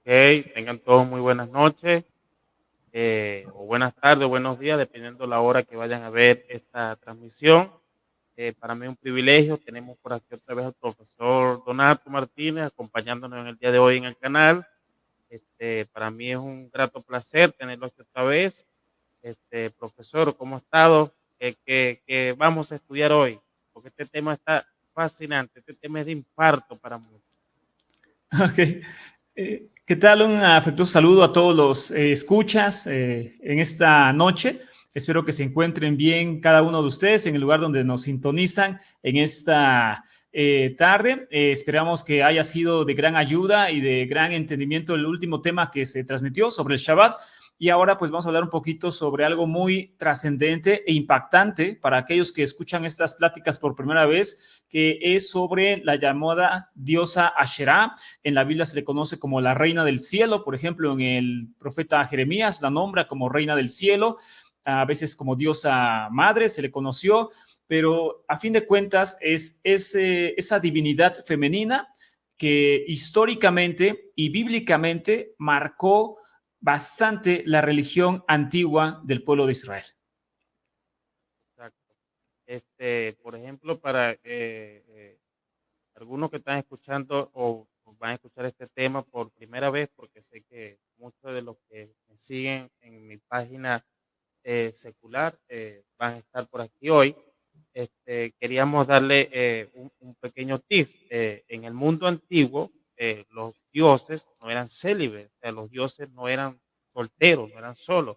Tengan todos muy buenas noches, o buenas tardes, o buenos días, dependiendo la hora que vayan a ver esta transmisión. Para mí es un privilegio. Tenemos por aquí otra vez al profesor Donato Martínez acompañándonos en el día de hoy en el canal. Para mí es un grato placer tenerlo aquí otra vez. Profesor, ¿cómo ha estado? ¿Qué vamos a estudiar hoy? Porque este tema está fascinante. Este tema es de infarto para muchos. Ok. ¿Qué tal? Un afectuoso saludo a todos los escuchas en esta noche. Espero que se encuentren bien cada uno de ustedes en el lugar donde nos sintonizan en esta tarde. Esperamos que haya sido de gran ayuda y de gran entendimiento el último tema que se transmitió sobre el Shabbat. Y ahora pues vamos a hablar un poquito sobre algo muy trascendente e impactante para aquellos que escuchan estas pláticas por primera vez, que es sobre la llamada diosa Asherá. En la Biblia se le conoce como la reina del cielo. Por ejemplo, en el profeta Jeremías la nombra como reina del cielo, a veces como diosa madre se le conoció, pero a fin de cuentas es esa divinidad femenina que históricamente y bíblicamente marcó bastante la religión antigua del pueblo de Israel. Exacto. Por ejemplo, para algunos que están escuchando o van a escuchar este tema por primera vez, porque sé que muchos de los que me siguen en mi página secular van a estar por aquí hoy. Queríamos darle un pequeño tips. En el mundo antiguo, los dioses no eran célibes, o sea, los dioses no eran solteros, no eran solos.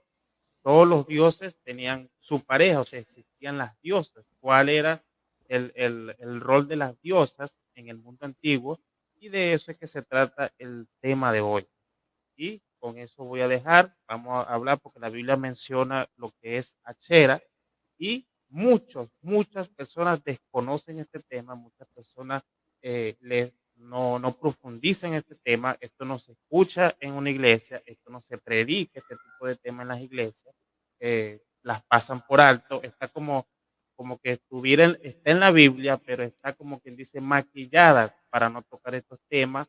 Todos los dioses tenían su pareja, o sea, existían las diosas. ¿Cuál era el rol de las diosas en el mundo antiguo? Y de eso es que se trata el tema de hoy. Y con eso voy a dejar, vamos a hablar porque la Biblia menciona lo que es Achera y muchas personas desconocen este tema, muchas personas no profundizan en este tema, esto no se escucha en una iglesia, esto no se predica, este tipo de temas en las iglesias, las pasan por alto, está como que está en la Biblia, pero está como quien dice maquillada para no tocar estos temas.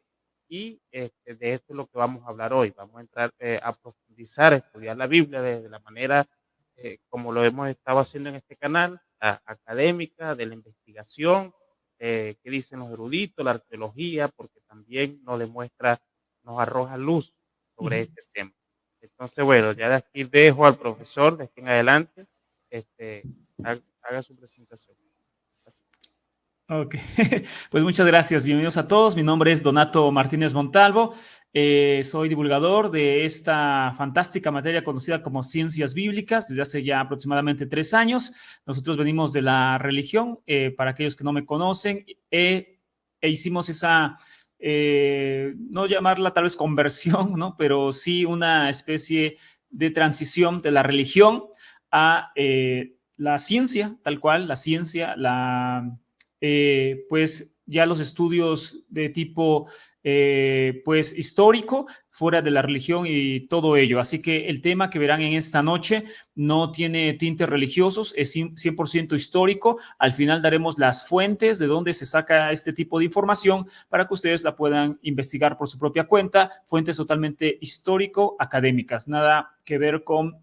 Y de esto es lo que vamos a hablar hoy. Vamos a entrar a profundizar, a estudiar la Biblia de la manera como lo hemos estado haciendo en este canal, académica, de la investigación, qué dicen los eruditos, la arqueología, porque también nos demuestra, nos arroja luz sobre este tema. Entonces, bueno, ya de aquí dejo al profesor, de aquí en adelante, haga su presentación. Gracias. Ok, pues muchas gracias. Bienvenidos a todos. Mi nombre es Donato Martínez Montalvo. Soy divulgador de esta fantástica materia conocida como ciencias bíblicas desde hace ya aproximadamente 3 años. Nosotros venimos de la religión. Para aquellos que no me conocen, hicimos esa, no llamarla tal vez conversión, ¿no? Pero sí una especie de transición de la religión a la ciencia, tal cual, la ciencia, pues ya los estudios de tipo pues histórico fuera de la religión y todo ello. Así que el tema que verán en esta noche no tiene tintes religiosos, es 100% histórico. Al final daremos las fuentes de dónde se saca este tipo de información para que ustedes la puedan investigar por su propia cuenta, fuentes totalmente histórico-académicas, nada que ver con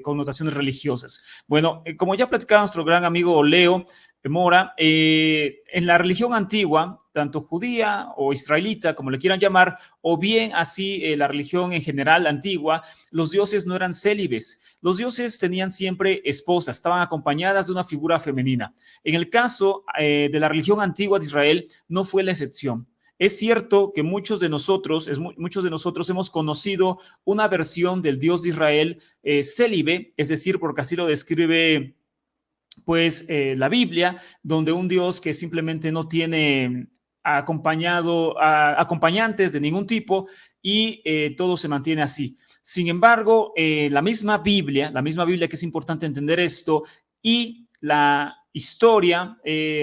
connotaciones religiosas. Bueno, como ya platicaba nuestro gran amigo Leo Mora, en la religión antigua, tanto judía o israelita, como le quieran llamar, o bien así la religión en general antigua, los dioses no eran célibes. Los dioses tenían siempre esposas, estaban acompañadas de una figura femenina. En el caso de la religión antigua de Israel, no fue la excepción. Es cierto que muchos de nosotros hemos conocido una versión del Dios de Israel célibe, es decir, porque así lo describe pues la Biblia, donde un Dios que simplemente no tiene acompañantes de ningún tipo y todo se mantiene así. Sin embargo, la misma Biblia que es importante entender esto, y la historia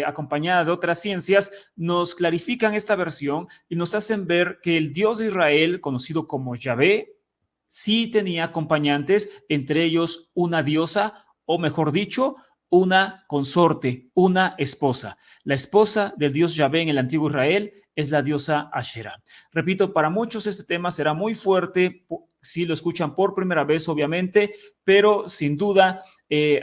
acompañada de otras ciencias nos clarifican esta versión y nos hacen ver que el Dios de Israel, conocido como Yahvé, sí tenía acompañantes, entre ellos una diosa, o mejor dicho, una consorte, una esposa. La esposa del dios Yahvé en el antiguo Israel es la diosa Asherah. Repito, para muchos este tema será muy fuerte si lo escuchan por primera vez, obviamente, pero sin duda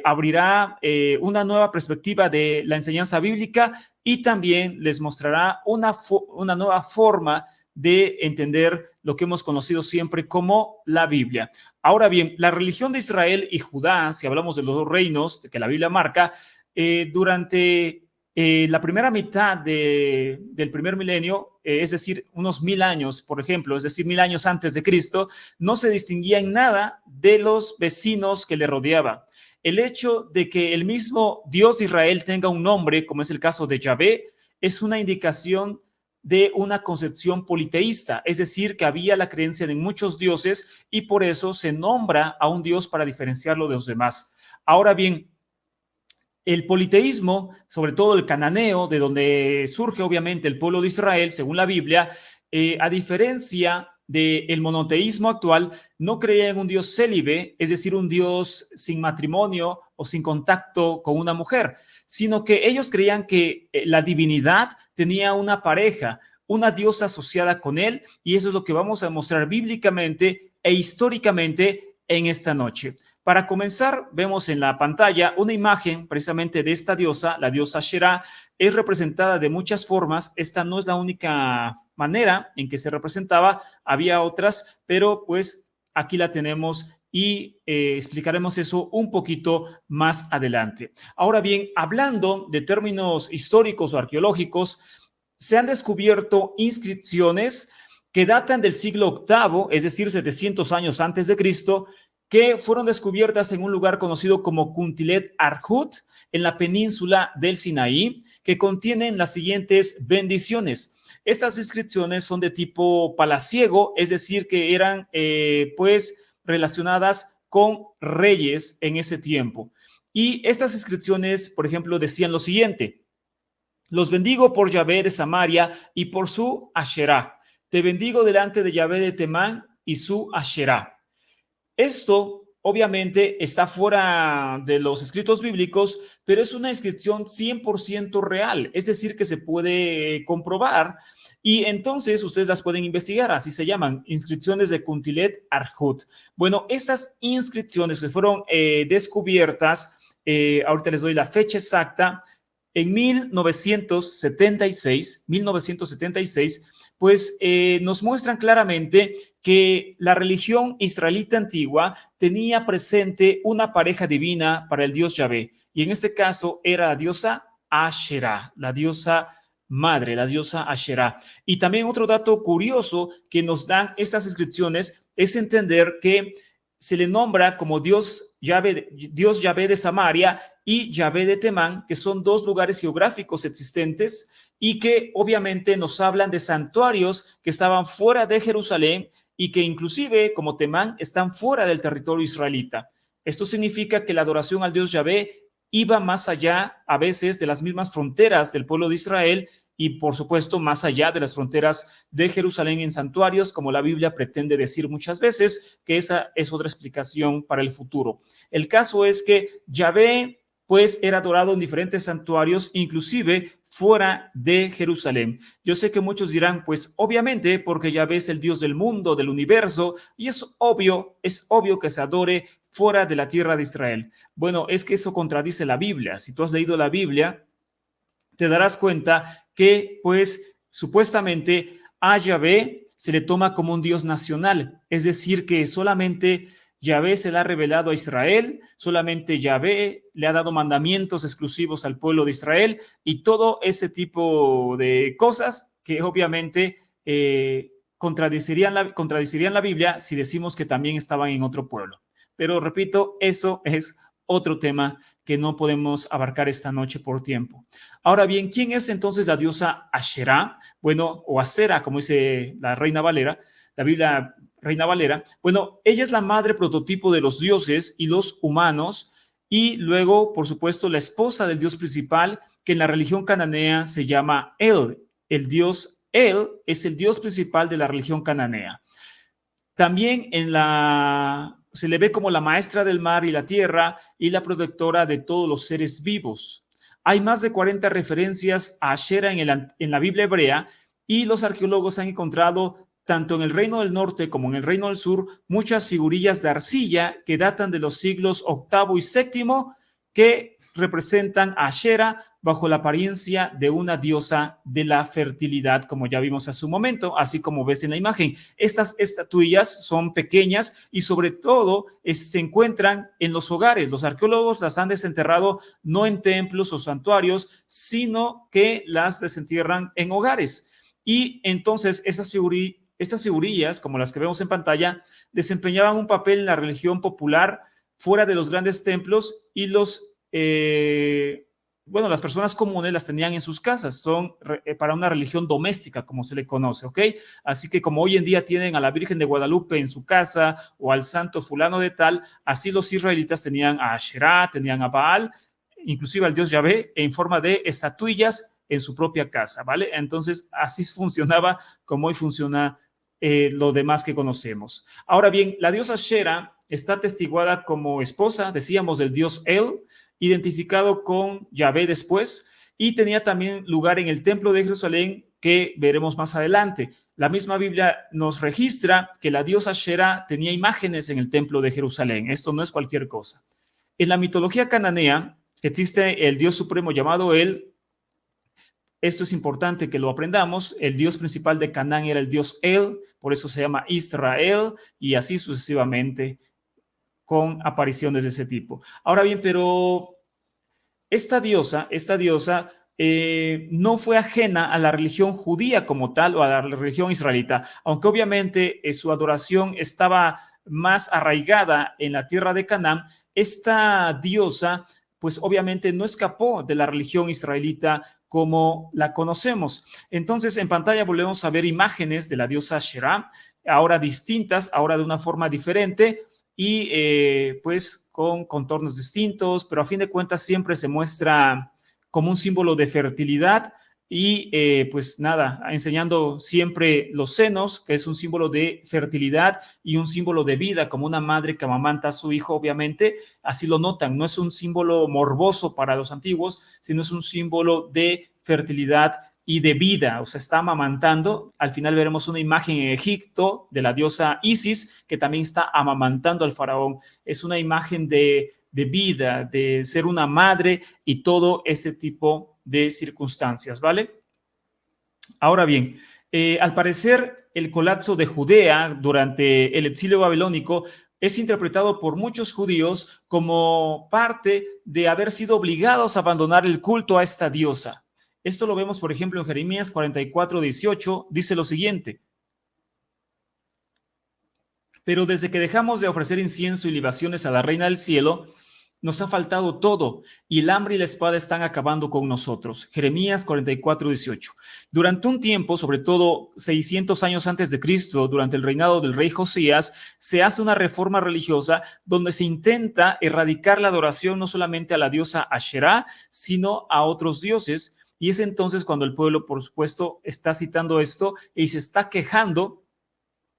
abrirá una nueva perspectiva de la enseñanza bíblica y también les mostrará una nueva forma de entender lo que hemos conocido siempre como la Biblia. Ahora bien, la religión de Israel y Judá, si hablamos de los dos reinos que la Biblia marca, durante la primera mitad del primer milenio, es decir, unos 1000 años, por ejemplo, es decir, 1000 años antes de Cristo, no se distinguía en nada de los vecinos que le rodeaban. El hecho de que el mismo Dios de Israel tenga un nombre, como es el caso de Yahvé, es una indicación de una concepción politeísta, es decir, que había la creencia en muchos dioses y por eso se nombra a un dios para diferenciarlo de los demás. Ahora bien, el politeísmo, sobre todo el cananeo, de donde surge obviamente el pueblo de Israel, según la Biblia, a diferencia del monoteísmo actual, no creía en un Dios célibe, es decir, un Dios sin matrimonio o sin contacto con una mujer, sino que ellos creían que la divinidad tenía una pareja, una diosa asociada con él, y eso es lo que vamos a mostrar bíblicamente e históricamente en esta noche. Para comenzar, vemos en la pantalla una imagen precisamente de esta diosa, la diosa Asherah. Es representada de muchas formas. Esta no es la única manera en que se representaba, había otras, pero pues aquí la tenemos y explicaremos eso un poquito más adelante. Ahora bien, hablando de términos históricos o arqueológicos, se han descubierto inscripciones que datan del siglo VIII, es decir, 700 años antes de Cristo, que fueron descubiertas en un lugar conocido como Kuntilet Arhut, en la península del Sinaí, que contienen las siguientes bendiciones. Estas inscripciones son de tipo palaciego, es decir, que eran pues relacionadas con reyes en ese tiempo. Y estas inscripciones, por ejemplo, decían lo siguiente: los bendigo por Yahvé de Samaria y por su Asherah. Te bendigo delante de Yahvé de Temán y su Asherah. Esto obviamente está fuera de los escritos bíblicos, pero es una inscripción 100% real, es decir, que se puede comprobar y entonces ustedes las pueden investigar, así se llaman, inscripciones de Kuntilet Arhut. Bueno, estas inscripciones que fueron descubiertas, ahorita les doy la fecha exacta, en 1976, pues nos muestran claramente que la religión israelita antigua tenía presente una pareja divina para el dios Yahvé, y en este caso era la diosa Asherah, la diosa madre, la diosa Asherah. Y también otro dato curioso que nos dan estas inscripciones es entender que se le nombra como Dios Yahvé de Samaria y Yahvé de Temán, que son dos lugares geográficos existentes y que obviamente nos hablan de santuarios que estaban fuera de Jerusalén y que inclusive, como Temán, están fuera del territorio israelita. Esto significa que la adoración al Dios Yahvé iba más allá a veces de las mismas fronteras del pueblo de Israel y por supuesto más allá de las fronteras de Jerusalén en santuarios, como la Biblia pretende decir muchas veces, que esa es otra explicación para el futuro. El caso es que Yahvé pues era adorado en diferentes santuarios, inclusive fuera de Jerusalén. Yo sé que muchos dirán, pues obviamente porque Yahvé es el Dios del mundo, del universo, y es obvio que se adore fuera de la tierra de Israel. Bueno, es que eso contradice la Biblia. Si tú has leído la Biblia, te darás cuenta que, pues, supuestamente a Yahvé se le toma como un Dios nacional, es decir, que solamente Yahvé se le ha revelado a Israel, solamente Yahvé le ha dado mandamientos exclusivos al pueblo de Israel y todo ese tipo de cosas que obviamente contradecirían la Biblia si decimos que también estaban en otro pueblo. Pero repito, eso es otro tema que no podemos abarcar esta noche por tiempo. Ahora bien, ¿quién es entonces la diosa Asherah? Bueno, o Asera, como dice la Reina Valera, la Biblia Reina Valera. Bueno, ella es la madre prototipo de los dioses y los humanos, y luego, por supuesto, la esposa del dios principal, que en la religión cananea se llama El. El dios El es el dios principal de la religión cananea. También en la se le ve como la maestra del mar y la tierra y la protectora de todos los seres vivos. Hay más de 40 referencias a Ashera en la Biblia hebrea, y los arqueólogos han encontrado tanto en el Reino del Norte como en el Reino del Sur muchas figurillas de arcilla que datan de los siglos VIII y VII, que representan a Ashera bajo la apariencia de una diosa de la fertilidad, como ya vimos hace un momento, así como ves en la imagen. Estas estatuillas son pequeñas y sobre todo se encuentran en los hogares. Los arqueólogos las han desenterrado no en templos o santuarios, sino que las desentierran en hogares. Y entonces estas figurillas, como las que vemos en pantalla, desempeñaban un papel en la religión popular fuera de los grandes templos, y las personas comunes las tenían en sus casas. Son para una religión doméstica, como se le conoce, ¿ok? Así que como hoy en día tienen a la Virgen de Guadalupe en su casa o al santo fulano de tal, así los israelitas tenían a Asherá, tenían a Baal, inclusive al dios Yahvé, en forma de estatuillas en su propia casa, ¿vale? Entonces así funcionaba como hoy funciona lo demás que conocemos. Ahora bien, la diosa Ashera está atestiguada como esposa, decíamos, del dios El, identificado con Yahvé después, y tenía también lugar en el templo de Jerusalén, que veremos más adelante. La misma Biblia nos registra que la diosa Ashera tenía imágenes en el templo de Jerusalén. Esto no es cualquier cosa. En la mitología cananea existe el dios supremo llamado El. Esto es importante que lo aprendamos. El dios principal de Canaán era el dios El, por eso se llama Israel, y así sucesivamente, con apariciones de ese tipo. Ahora bien, pero esta diosa no fue ajena a la religión judía como tal o a la religión israelita, aunque obviamente su adoración estaba más arraigada en la tierra de Canaán. Esta diosa, pues obviamente no escapó de la religión israelita como la conocemos. Entonces, en pantalla volvemos a ver imágenes de la diosa Asherá, ahora distintas, ahora de una forma diferente, y pues con contornos distintos, pero a fin de cuentas siempre se muestra como un símbolo de fertilidad y pues nada, enseñando siempre los senos, que es un símbolo de fertilidad y un símbolo de vida, como una madre que amamanta a su hijo, obviamente, así lo notan, no es un símbolo morboso para los antiguos, sino es un símbolo de fertilidad y de vida, o sea, está amamantando. Al final veremos una imagen en Egipto de la diosa Isis, que también está amamantando al faraón. Es una imagen de vida, de ser una madre y todo ese tipo de circunstancias, ¿vale? Ahora bien, al parecer el colapso de Judea durante el exilio babilónico es interpretado por muchos judíos como parte de haber sido obligados a abandonar el culto a esta diosa. Esto lo vemos, por ejemplo, en Jeremías 44:18, dice lo siguiente: pero desde que dejamos de ofrecer incienso y libaciones a la reina del cielo, nos ha faltado todo, y el hambre y la espada están acabando con nosotros. Jeremías 44:18. Durante un tiempo, sobre todo 600 años antes de Cristo, durante el reinado del rey Josías, se hace una reforma religiosa donde se intenta erradicar la adoración no solamente a la diosa Asherá, sino a otros dioses. Y es entonces cuando el pueblo, por supuesto, está citando esto y se está quejando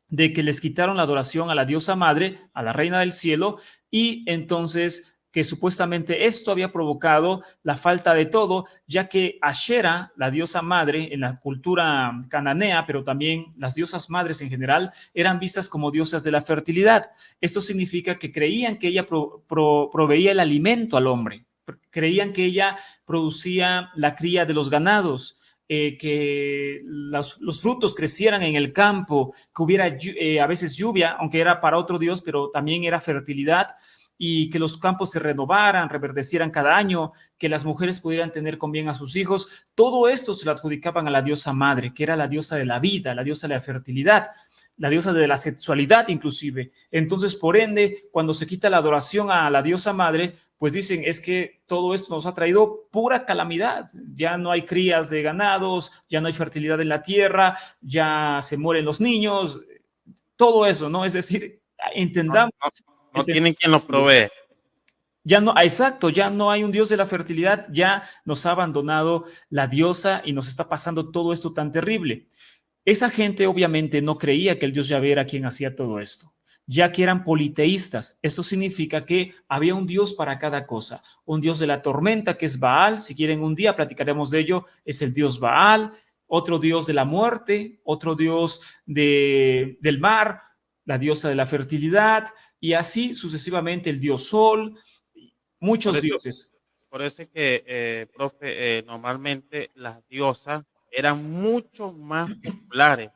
de que les quitaron la adoración a la diosa madre, a la reina del cielo, y entonces que supuestamente esto había provocado la falta de todo, ya que Ashera, la diosa madre en la cultura cananea, pero también las diosas madres en general, eran vistas como diosas de la fertilidad. Esto significa que creían que ella proveía el alimento al hombre, creían que ella producía la cría de los ganados, que los frutos crecieran en el campo, que hubiera a veces lluvia, aunque era para otro dios, pero también era fertilidad, y que los campos se renovaran, reverdecieran cada año, que las mujeres pudieran tener con bien a sus hijos. Todo esto se lo adjudicaban a la diosa madre, que era la diosa de la vida, la diosa de la fertilidad, la diosa de la sexualidad inclusive. Entonces, por ende, cuando se quita la adoración a la diosa madre, pues dicen, es que todo esto nos ha traído pura calamidad. Ya no hay crías de ganados, ya no hay fertilidad en la tierra, ya se mueren los niños, todo eso, ¿no? Es decir, entendamos. No tienen quien los provee. Ya no, exacto, ya no hay un dios de la fertilidad, ya nos ha abandonado la diosa y nos está pasando todo esto tan terrible. Esa gente obviamente no creía que el dios Yahvé era quien hacía todo esto. ya que eran politeístas. Esto significa que había un Dios para cada cosa. Un Dios de la tormenta, que es Baal, si quieren un día platicaremos de ello, es el Dios Baal. Otro Dios de la muerte, otro Dios del mar, la diosa de la fertilidad, y así sucesivamente el Dios Sol, Por muchos eso, dioses. por eso es que, profe, normalmente las diosas eran mucho más populares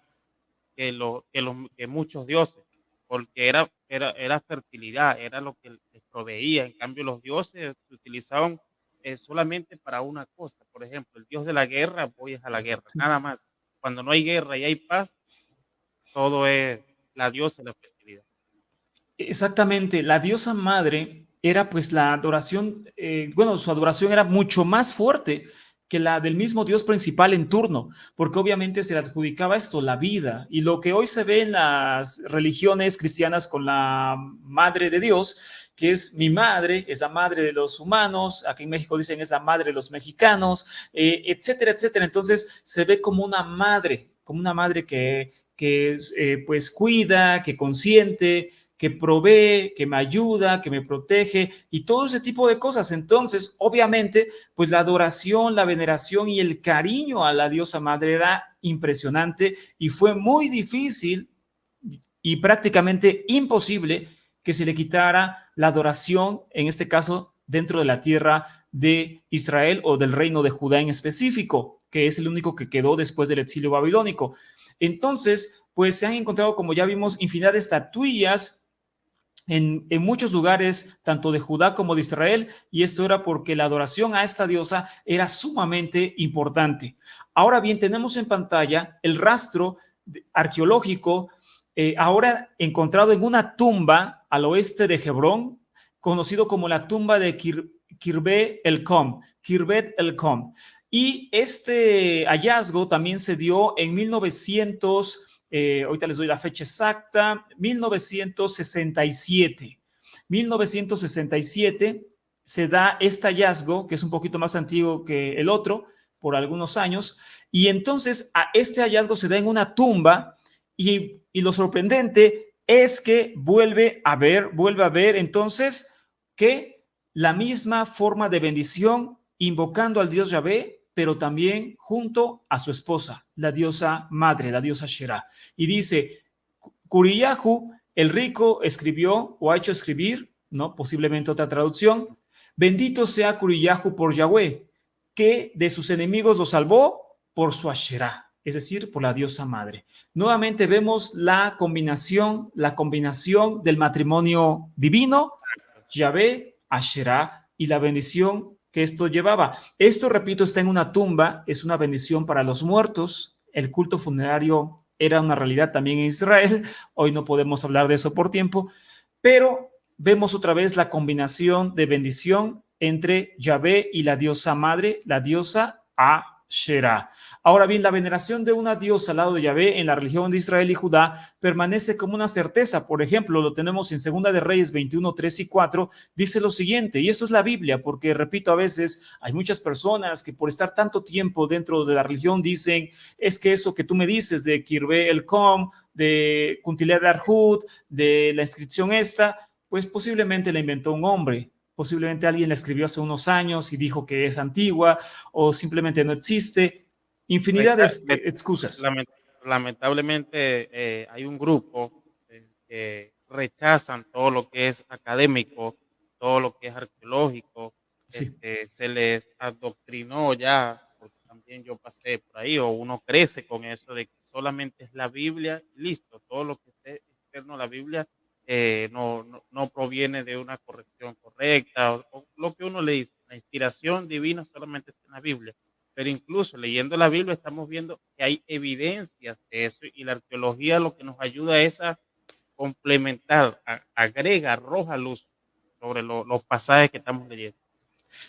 que muchos dioses, porque era fertilidad, era lo que les proveía. En cambio, los dioses se utilizaban solamente para una cosa. Por ejemplo, el dios de la guerra, voy a la guerra, nada más. Cuando no hay guerra y hay paz, todo es la diosa y la fertilidad. Exactamente, la diosa madre era pues la adoración, bueno, su adoración era mucho más fuerte que la del mismo Dios principal en turno, porque obviamente se le adjudicaba esto, la vida, y lo que hoy se ve en las religiones cristianas con la madre de Dios, que es mi madre, es la madre de los humanos, aquí en México dicen es la madre de los mexicanos, etcétera, etcétera. Entonces se ve como una madre que pues cuida, que consiente, que provee, que me ayuda, que me protege y todo ese tipo de cosas. Entonces, obviamente, pues la adoración, la veneración y el cariño a la diosa madre era impresionante y fue muy difícil y prácticamente imposible que se le quitara la adoración, en este caso, dentro de la tierra de Israel o del reino de Judá en específico, que es el único que quedó después del exilio babilónico. Entonces, pues se han encontrado, como ya vimos, infinidad de estatuillas en muchos lugares, tanto de Judá como de Israel, y esto era porque la adoración a esta diosa era sumamente importante. Ahora bien, tenemos en pantalla el rastro arqueológico, ahora encontrado en una tumba al oeste de Hebrón, conocido como la tumba de Kirbet el-Com. Y este hallazgo también se dio en 1900. Ahorita les doy la fecha exacta, 1967. 1967 se da este hallazgo, que es un poquito más antiguo que el otro, por algunos años, y entonces a este hallazgo se da en una tumba y lo sorprendente es que vuelve a ver entonces que la misma forma de bendición invocando al Dios Yahvé, pero también junto a su esposa, la diosa madre, la diosa Shera. Y dice, Curiyahu, el rico, escribió o ha hecho escribir, ¿no? Posiblemente otra traducción, bendito sea Curiyahu por Yahweh, que de sus enemigos lo salvó por su Asherá, es decir, por la diosa madre. Nuevamente vemos la combinación del matrimonio divino, Yahvé, Asherá y la bendición que esto llevaba. Esto, repito, está en una tumba, es una bendición para los muertos. El culto funerario era una realidad también en Israel. Hoy no podemos hablar de eso por tiempo, pero vemos otra vez la combinación de bendición entre Yahvé y la diosa madre, la diosa Asherá. Ahora bien, la veneración de una diosa al lado de Yahvé en la religión de Israel y Judá permanece como una certeza. Por ejemplo, lo tenemos en Segunda de Reyes 21, 3 y 4, dice lo siguiente, y esto es la Biblia, porque repito, a veces hay muchas personas que por estar tanto tiempo dentro de la religión dicen, es que eso que tú me dices de Kirbe el Com, de Kuntiled Arhut, de la inscripción esta, pues posiblemente la inventó un hombre. Posiblemente alguien la escribió hace unos años y dijo que es antigua o simplemente no existe. Infinidad de excusas. Lamentablemente hay un grupo que rechazan todo lo que es académico, todo lo que es arqueológico, Sí. se les adoctrinó ya, porque también yo pasé por ahí, o uno crece con eso de que solamente es la Biblia, listo, todo lo que esté externo a la Biblia no proviene de una corrección correcta, o lo que uno le dice, la inspiración divina solamente está en la Biblia. Pero incluso leyendo la Biblia estamos viendo que hay evidencias de eso y la arqueología lo que nos ayuda es a complementar, agrega, arroja luz sobre los pasajes que estamos leyendo.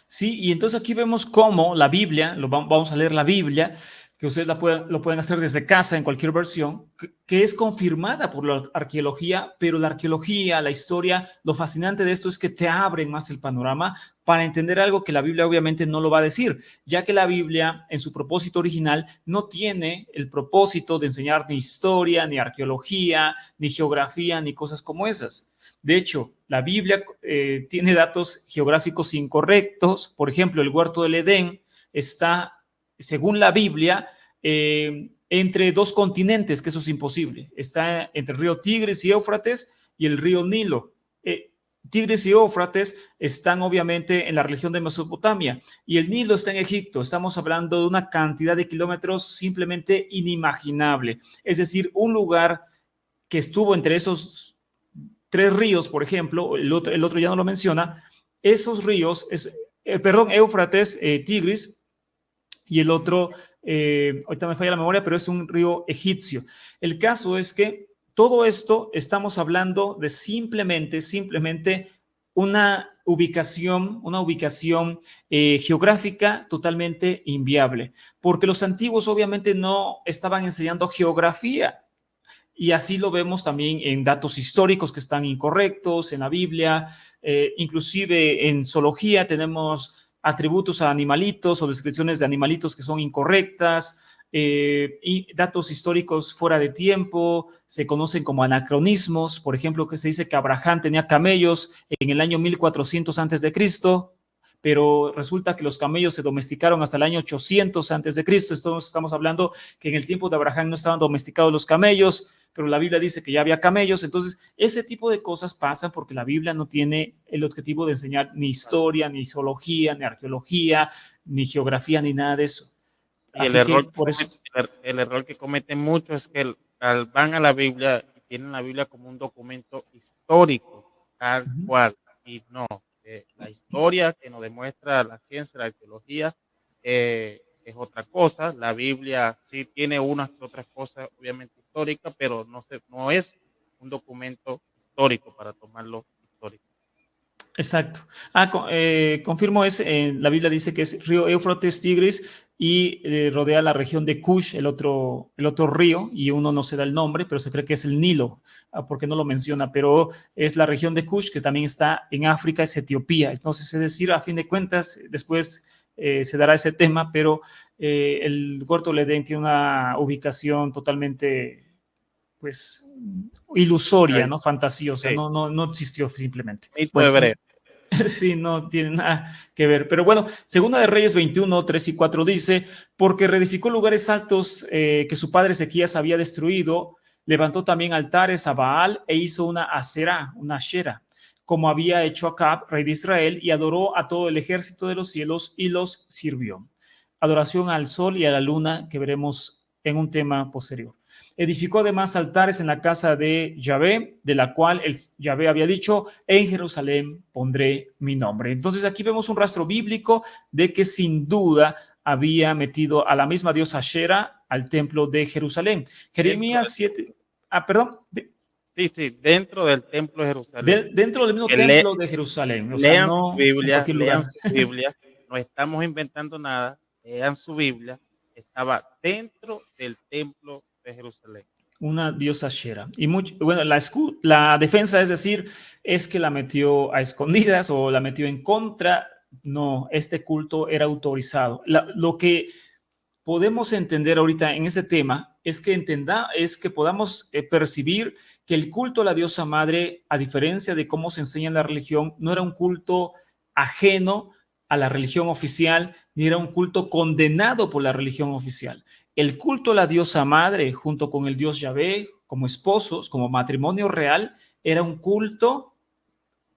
Sí, y entonces aquí vemos cómo la Biblia, vamos a leer la Biblia, que ustedes lo pueden hacer desde casa en cualquier versión, que es confirmada por la arqueología, pero la arqueología, la historia, lo fascinante de esto es que te abren más el panorama para entender algo que la Biblia obviamente no lo va a decir, ya que la Biblia en su propósito original no tiene el propósito de enseñar ni historia, ni arqueología, ni geografía, ni cosas como esas. De hecho, la Biblia tiene datos geográficos incorrectos. Por ejemplo, el huerto del Edén está, según la Biblia, entre dos continentes, que eso es imposible. Está entre el río Tigris y Éufrates y el río Nilo. Tigris y Éufrates están obviamente en la región de Mesopotamia y el Nilo está en Egipto. Estamos hablando de una cantidad de kilómetros simplemente inimaginable. Es decir, un lugar que estuvo entre esos tres ríos, por ejemplo, el otro ya no lo menciona, esos ríos, Éufrates, Tigris, y el otro, ahorita me falla la memoria, pero es un río egipcio. El caso es que todo esto estamos hablando de simplemente una ubicación geográfica totalmente inviable, porque los antiguos obviamente no estaban enseñando geografía. Y así lo vemos también en datos históricos que están incorrectos, en la Biblia, inclusive en zoología tenemos atributos a animalitos o descripciones de animalitos que son incorrectas, y datos históricos fuera de tiempo, se conocen como anacronismos, por ejemplo, que se dice que Abraham tenía camellos en el año 1400 antes de Cristo, pero resulta que los camellos se domesticaron hasta el año 800 antes de Cristo. Entonces estamos hablando que en el tiempo de Abraham no estaban domesticados los camellos, pero la Biblia dice que ya había camellos. Entonces ese tipo de cosas pasan porque la Biblia no tiene el objetivo de enseñar ni historia, ni zoología, ni arqueología, ni geografía, ni nada de eso. Y Así que por eso... el error que cometen muchos es que van a la Biblia y tienen la Biblia como un documento histórico, tal cual, y no. La historia que nos demuestra la ciencia, la arqueología, es otra cosa. La Biblia sí tiene unas que otras cosas obviamente históricas, pero no es un documento histórico para tomarlo histórico. Exacto. Confirmo, la Biblia dice que es río Éufrates, Tigris, y rodea la región de Kush, el otro río, y uno no se da el nombre, pero se cree que es el Nilo, porque no lo menciona, pero es la región de Kush, que también está en África, es Etiopía. Entonces, es decir, a fin de cuentas, después se dará ese tema, pero el huerto del Edén tiene una ubicación totalmente, pues, ilusoria, ¿no? Fantasiosa, Sí. no existió simplemente. Mito Bueno, hebreo. sí, no tiene nada que ver. Pero bueno, Segunda de Reyes 21, 3 y 4 dice, porque reedificó lugares altos que su padre Ezequías había destruido, levantó también altares a Baal e hizo una Asera, una Ashera, como había hecho Acab, rey de Israel, y adoró a todo el ejército de los cielos y los sirvió. Adoración al sol y a la luna, que veremos en un tema posterior. Edificó además altares en la casa de Yahvé, de la cual Yahvé había dicho, en Jerusalén pondré mi nombre. Entonces aquí vemos un rastro bíblico de que sin duda había metido a la misma diosa Ashera al templo de Jerusalén. Jeremías 7, perdón. Sí, dentro del templo de Jerusalén. Dentro del mismo templo de Jerusalén, o sea, no en cualquier lugar. Lean su Biblia, no estamos inventando nada, lean su Biblia, estaba dentro del templo de Jerusalén. Una diosa Ashera. Y bueno, la defensa, es decir, es que la metió a escondidas o la metió en contra. No, este culto era autorizado. Lo que podemos entender ahorita en ese tema es que podamos percibir que el culto a la diosa madre, a diferencia de cómo se enseña en la religión, no era un culto ajeno a la religión oficial, ni era un culto condenado por la religión oficial. El culto a la diosa madre, junto con el dios Yahvé, como esposos, como matrimonio real, era un culto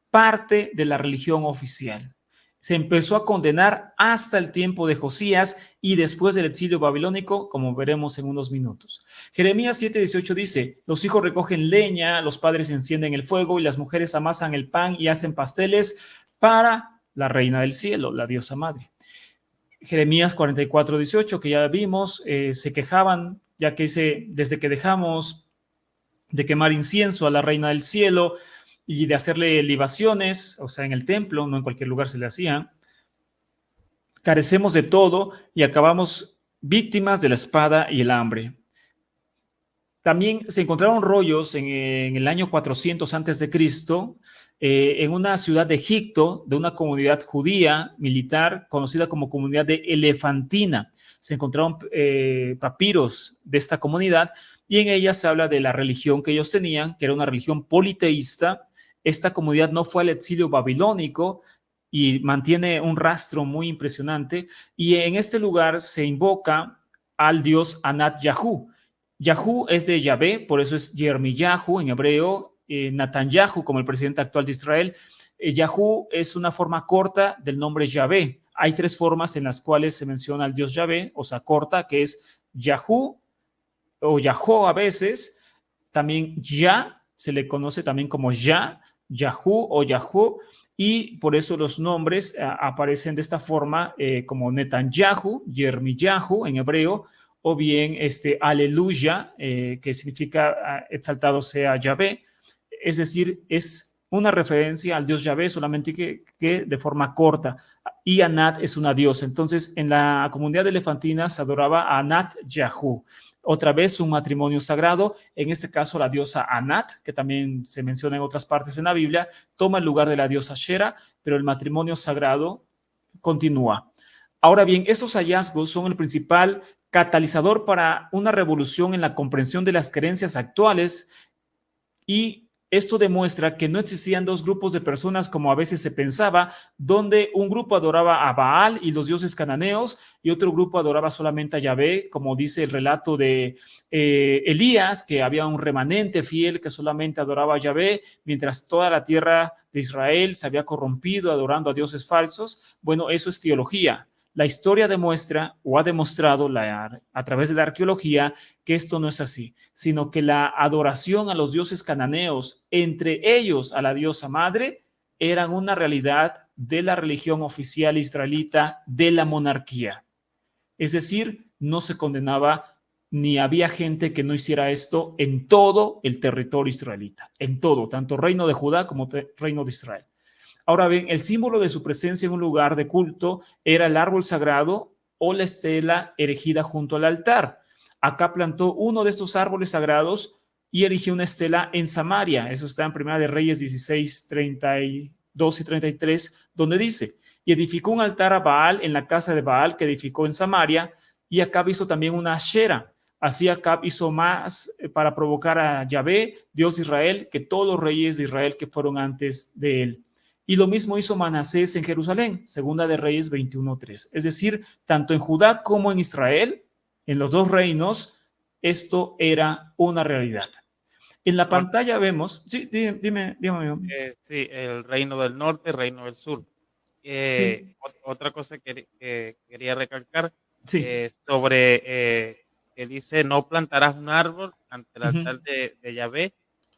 parte de la religión oficial. Se empezó a condenar hasta el tiempo de Josías y después del exilio babilónico, como veremos en unos minutos. Jeremías 7:18 dice, los hijos recogen leña, los padres encienden el fuego y las mujeres amasan el pan y hacen pasteles para la reina del cielo, la diosa madre. Jeremías 44:18, que ya vimos, se quejaban, ya que dice, desde que dejamos de quemar incienso a la reina del cielo y de hacerle libaciones, o sea, en el templo, no en cualquier lugar se le hacía, carecemos de todo y acabamos víctimas de la espada y el hambre. También se encontraron rollos en el año 400 antes de Cristo en una ciudad de Egipto, de una comunidad judía militar conocida como comunidad de Elefantina. Se encontraron papiros de esta comunidad y en ella se habla de la religión que ellos tenían, que era una religión politeísta. Esta comunidad no fue al exilio babilónico y mantiene un rastro muy impresionante. Y en este lugar se invoca al dios Anat Yahu. Yahu es de Yahvé, por eso es Yermiyahu en hebreo, Netanyahu como el presidente actual de Israel. Yahu es una forma corta del nombre Yahvé. Hay tres formas en las cuales se menciona al dios Yahvé, o sea, corta, que es Yahu o Yahó a veces. También Ya se le conoce también como Ya, Yahu o Yahu, y por eso los nombres aparecen de esta forma como Netanyahu, Yermiyahu en hebreo, o bien aleluya, que significa exaltado sea Yahvé. Es decir, es una referencia al dios Yahvé, solamente que de forma corta. Y Anat es una diosa. Entonces, en la comunidad elefantina se adoraba a Anat Yahu. Otra vez un matrimonio sagrado, en este caso la diosa Anat, que también se menciona en otras partes en la Biblia, toma el lugar de la diosa Shera, pero el matrimonio sagrado continúa. Ahora bien, estos hallazgos son el principal catalizador para una revolución en la comprensión de las creencias actuales, y esto demuestra que no existían dos grupos de personas como a veces se pensaba, donde un grupo adoraba a Baal y los dioses cananeos y otro grupo adoraba solamente a Yahvé, como dice el relato de Elías, que había un remanente fiel que solamente adoraba a Yahvé, mientras toda la tierra de Israel se había corrompido adorando a dioses falsos. Bueno, eso es teología. La historia demuestra o ha demostrado a través de la arqueología que esto no es así, sino que la adoración a los dioses cananeos, entre ellos a la diosa madre, eran una realidad de la religión oficial israelita de la monarquía. Es decir, no se condenaba ni había gente que no hiciera esto en todo el territorio israelita, en todo, tanto reino de Judá como reino de Israel. Ahora bien, el símbolo de su presencia en un lugar de culto era el árbol sagrado o la estela erigida junto al altar. Acá plantó uno de estos árboles sagrados y erigió una estela en Samaria. Eso está en Primera de Reyes 16, 32 y 33, donde dice, y edificó un altar a Baal en la casa de Baal que edificó en Samaria, y Acab hizo también una ashera. Así Acab hizo más para provocar a Yahvé, Dios de Israel, que todos los reyes de Israel que fueron antes de él. Y lo mismo hizo Manasés en Jerusalén, Segunda de Reyes 21:3. Es decir, tanto en Judá como en Israel, en los dos reinos, esto era una realidad. En la Bueno, pantalla vemos, sí, dime. sí, el reino del norte, el reino del sur. Sí, Otra cosa que quería recalcar sí. sobre que dice, no plantarás un árbol ante el Uh-huh, altar de Yahvé.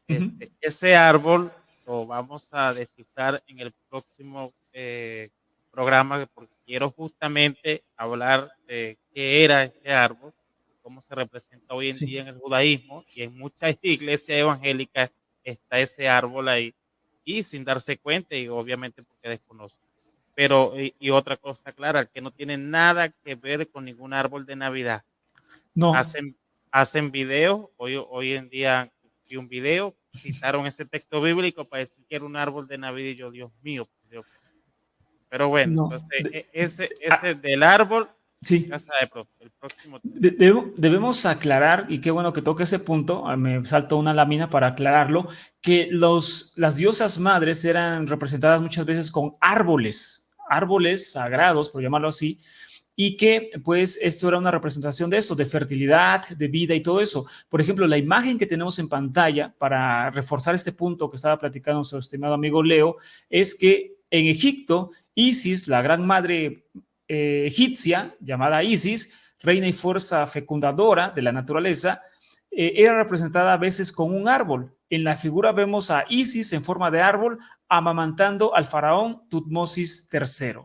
uh-huh. Ese árbol lo vamos a descifrar en el próximo programa, porque quiero justamente hablar de qué era ese árbol, cómo se representa hoy en día Sí. en el judaísmo, y en muchas iglesias evangélicas está ese árbol ahí, y sin darse cuenta, y obviamente porque desconoce. Pero, y otra cosa clara, que no tiene nada que ver con ningún árbol de Navidad. No, Hacen, hacen videos, hoy en día vi un video, citaron ese texto bíblico para decir que era un árbol de Navidad, y yo, Dios mío, por Dios. Pero bueno, no. entonces ese del árbol, ya Sí. sabe, profe, el próximo tema. Debemos aclarar, y qué bueno que toque ese punto, me saltó una lámina para aclararlo, que las diosas madres eran representadas muchas veces con árboles sagrados, por llamarlo así, y que pues esto era una representación de eso, de fertilidad, de vida y todo eso. Por ejemplo, la imagen que tenemos en pantalla, para reforzar este punto que estaba platicando nuestro estimado amigo Leo, es que en Egipto, Isis, la gran madre egipcia, llamada Isis, reina y fuerza fecundadora de la naturaleza, era representada a veces con un árbol. En la figura vemos a Isis en forma de árbol amamantando al faraón Tutmosis III.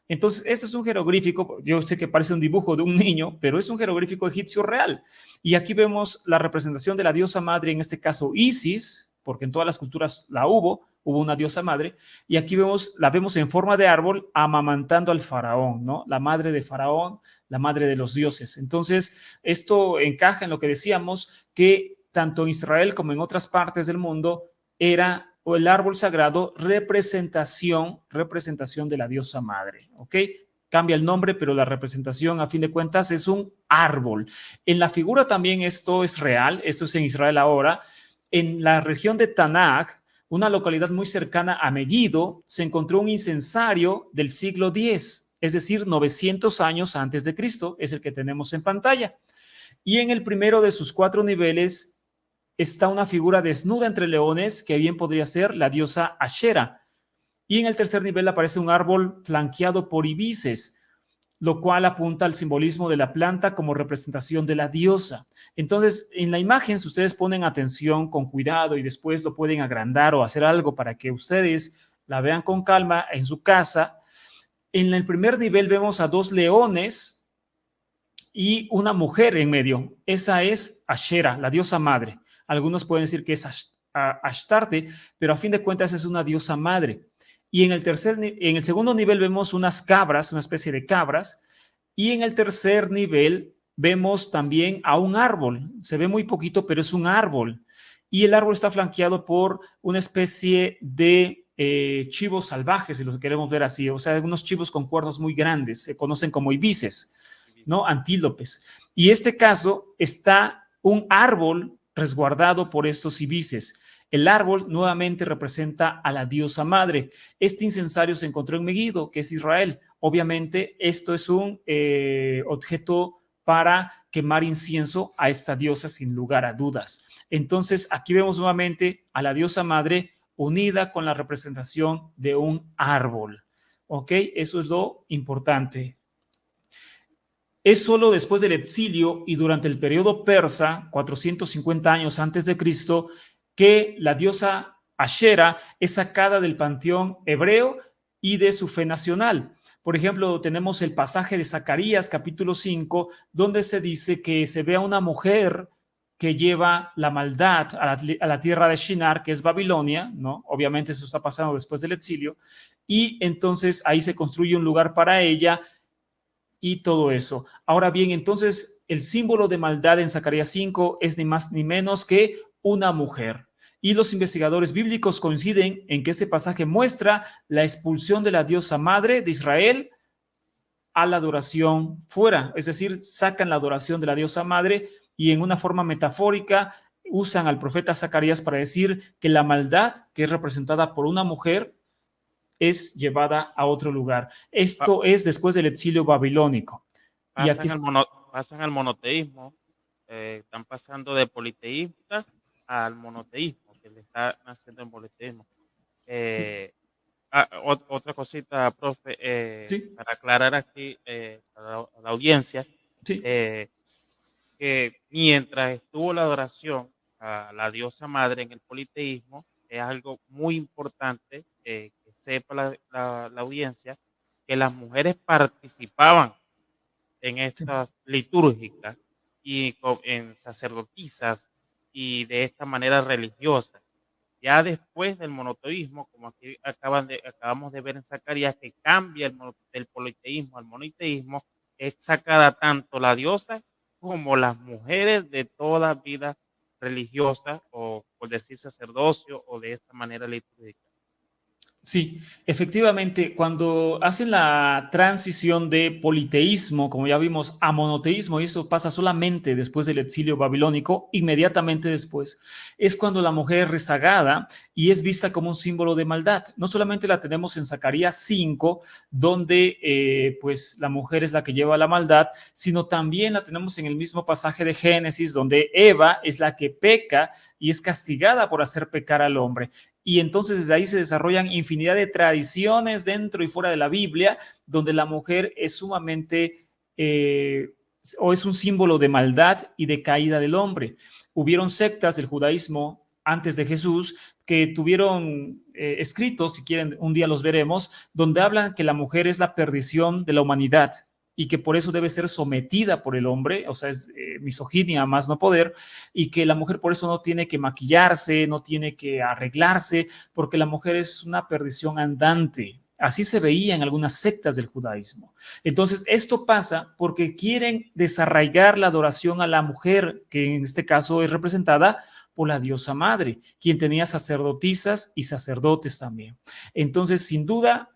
Entonces, esto es un jeroglífico, yo sé que parece un dibujo de un niño, pero es un jeroglífico egipcio real. Y aquí vemos la representación de la diosa madre, en este caso Isis, porque en todas las culturas la hubo, hubo una diosa madre, y aquí la vemos en forma de árbol amamantando al faraón, ¿no? La madre de faraón, la madre de los dioses. Entonces, esto encaja en lo que decíamos, que tanto en Israel como en otras partes del mundo era el árbol sagrado representación de la diosa madre, ¿ok? Cambia el nombre, pero la representación a fin de cuentas es un árbol. En la figura también esto es real, esto es en Israel ahora. En la región de Tanaj, una localidad muy cercana a Megiddo, se encontró un incensario del siglo X, es decir, 900 años antes de Cristo, es el que tenemos en pantalla. Y en el primero de sus 4 niveles está una figura desnuda entre leones, que bien podría ser la diosa Ashera. Y en el tercer nivel aparece un árbol flanqueado por ibises, lo cual apunta al simbolismo de la planta como representación de la diosa. Entonces, en la imagen, si ustedes ponen atención con cuidado y después lo pueden agrandar o hacer algo para que ustedes la vean con calma en su casa, en el primer nivel vemos a 2 leones y una mujer en medio. Esa es Ashera, la diosa madre. Algunos pueden decir que es Ashtarte, pero a fin de cuentas es una diosa madre. Y en el segundo nivel vemos unas cabras, una especie de cabras, y en el tercer nivel vemos también a un árbol. Se ve muy poquito, pero es un árbol. Y el árbol está flanqueado por una especie de chivos salvajes, si lo queremos ver así, o sea, unos chivos con cuernos muy grandes, se conocen como ibises, ¿no? Antílopes. Y este caso está un árbol resguardado por estos ibises. El árbol nuevamente representa a la diosa madre. Este incensario se encontró en Megiddo, que es Israel. Obviamente, esto es un objeto para quemar incienso a esta diosa sin lugar a dudas. Entonces, aquí vemos nuevamente a la diosa madre unida con la representación de un árbol. ¿Ok? Eso es lo importante. Es solo después del exilio y durante el periodo persa, 450 años antes de Cristo, que la diosa Ashera es sacada del panteón hebreo y de su fe nacional. Por ejemplo, tenemos el pasaje de Zacarías, capítulo 5, donde se dice que se ve a una mujer que lleva la maldad a la tierra de Shinar, que es Babilonia, ¿no? Obviamente eso está pasando después del exilio, y entonces ahí se construye un lugar para ella y todo eso. Ahora bien, entonces el símbolo de maldad en Zacarías 5 es ni más ni menos que una mujer. Y los investigadores bíblicos coinciden en que este pasaje muestra la expulsión de la diosa madre de Israel a la adoración fuera, es decir, sacan la adoración de la diosa madre y en una forma metafórica usan al profeta Zacarías para decir que la maldad, que es representada por una mujer, es llevada a otro lugar. Esto es después del exilio babilónico. Y aquí pasan al monoteísmo, están pasando de politeísta al monoteísmo, que le está naciendo en politeísmo. Otra cosita, profe, sí, para aclarar aquí a la audiencia, sí, que mientras estuvo la adoración a la diosa madre en el politeísmo, es algo muy importante que sepa la audiencia, que las mujeres participaban en sí. estas litúrgicas y en sacerdotisas y de esta manera religiosa. Ya después del monoteísmo, como aquí acabamos de ver en Zacarías, que cambia del politeísmo al monoteísmo, es sacada tanto la diosa como las mujeres de toda vida religiosa, o por decir sacerdocio, o de esta manera litúrgica. Sí, efectivamente, cuando hacen la transición de politeísmo, como ya vimos, a monoteísmo, y eso pasa solamente después del exilio babilónico, inmediatamente después, es cuando la mujer es rezagada y es vista como un símbolo de maldad. No solamente la tenemos en Zacarías 5, donde pues la mujer es la que lleva la maldad, sino también la tenemos en el mismo pasaje de Génesis, donde Eva es la que peca y es castigada por hacer pecar al hombre. Y entonces desde ahí se desarrollan infinidad de tradiciones dentro y fuera de la Biblia, donde la mujer es sumamente o es un símbolo de maldad y de caída del hombre. Hubieron sectas del judaísmo antes de Jesús que tuvieron escritos, si quieren un día los veremos, donde hablan que la mujer es la perdición de la humanidad y que por eso debe ser sometida por el hombre, o sea, es misoginia más no poder, y que la mujer por eso no tiene que maquillarse, no tiene que arreglarse, porque la mujer es una perdición andante. Así se veía en algunas sectas del judaísmo. Entonces, esto pasa porque quieren desarraigar la adoración a la mujer, que en este caso es representada por la diosa madre, quien tenía sacerdotisas y sacerdotes también. Entonces, sin duda,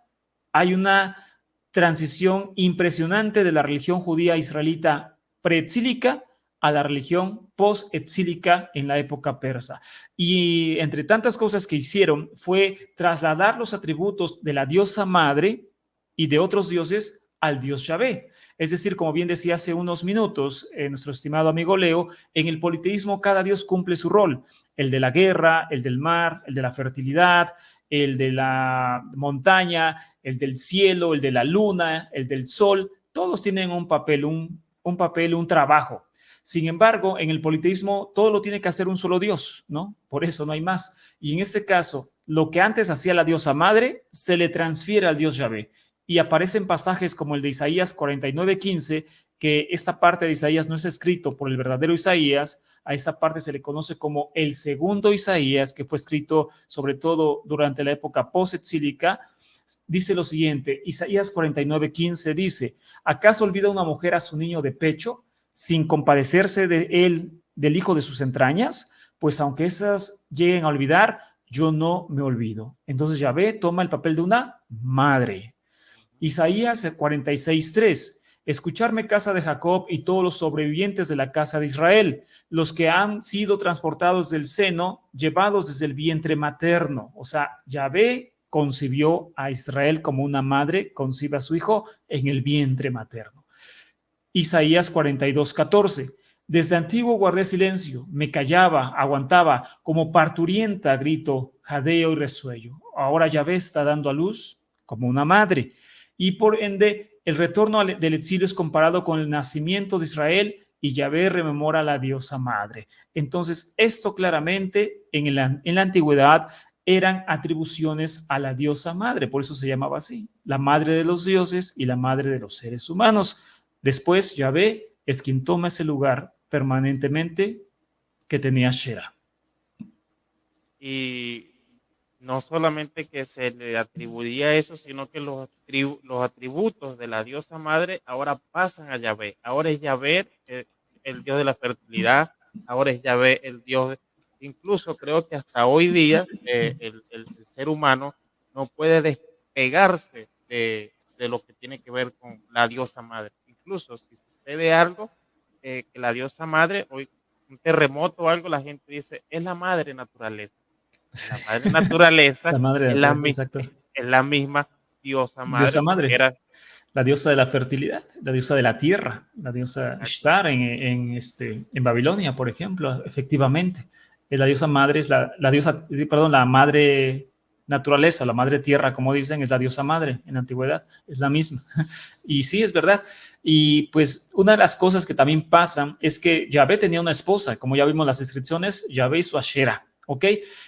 hay una transición impresionante de la religión judía israelita preexílica a la religión post-exílica en la época persa. Y entre tantas cosas que hicieron fue trasladar los atributos de la diosa madre y de otros dioses al dios Yahvé. Es decir, como bien decía hace unos minutos nuestro estimado amigo Leo, en el politeísmo cada dios cumple su rol, el de la guerra, el del mar, el de la fertilidad, el de la montaña, el del cielo, el de la luna, el del sol, todos tienen un papel, un trabajo. Sin embargo, en el politeísmo todo lo tiene que hacer un solo Dios, ¿no? Por eso no hay más. Y en este caso, lo que antes hacía la diosa madre se le transfiere al dios Yahvé. Y aparecen pasajes como el de Isaías 49:15, que esta parte de Isaías no es escrito por el verdadero Isaías. A esta parte se le conoce como el segundo Isaías, que fue escrito sobre todo durante la época post-exílica. Dice lo siguiente, Isaías 49:15 dice, ¿acaso olvida una mujer a su niño de pecho sin compadecerse de él, del hijo de sus entrañas? Pues aunque esas lleguen a olvidar, yo no me olvido. Entonces Yahvé toma el papel de una madre. Isaías 46:3. Escucharme, casa de Jacob, y todos los sobrevivientes de la casa de Israel, los que han sido transportados del seno, llevados desde el vientre materno. O sea, Yahvé concibió a Israel como una madre concibe a su hijo en el vientre materno. Isaías 42:14. Desde antiguo guardé silencio, me callaba, aguantaba, como parturienta grito, jadeo y resuello. Ahora Yahvé está dando a luz como una madre. Y por ende, el retorno del exilio es comparado con el nacimiento de Israel y Yahvé rememora a la diosa madre. Entonces, esto claramente en la antigüedad eran atribuciones a la diosa madre, por eso se llamaba así, la madre de los dioses y la madre de los seres humanos. Después, Yahvé es quien toma ese lugar permanentemente que tenía Shera. Y no solamente que se le atribuía eso, sino que los atributos de la diosa madre ahora pasan a Yahvé. Ahora es Yahvé el dios de la fertilidad, ahora es Yahvé el dios, incluso creo que hasta hoy día el ser humano no puede despegarse de lo que tiene que ver con la diosa madre. Incluso si sucede algo, que la diosa madre, hoy un terremoto o algo, la gente dice, es la madre naturaleza. La madre naturaleza La madre es naturaleza, exacto. es la misma diosa madre. Diosa madre. Era, La diosa de la fertilidad, la diosa de la tierra, la diosa Ishtar en Babilonia, por ejemplo, efectivamente. La diosa madre es la madre naturaleza, la madre tierra, como dicen, es la diosa madre en la antigüedad, es la misma. Y sí, es verdad. Y pues una de las cosas que también pasan es que Yahvé tenía una esposa, como ya vimos las descripciones, Yahvé y su Ashera. ¿Ok?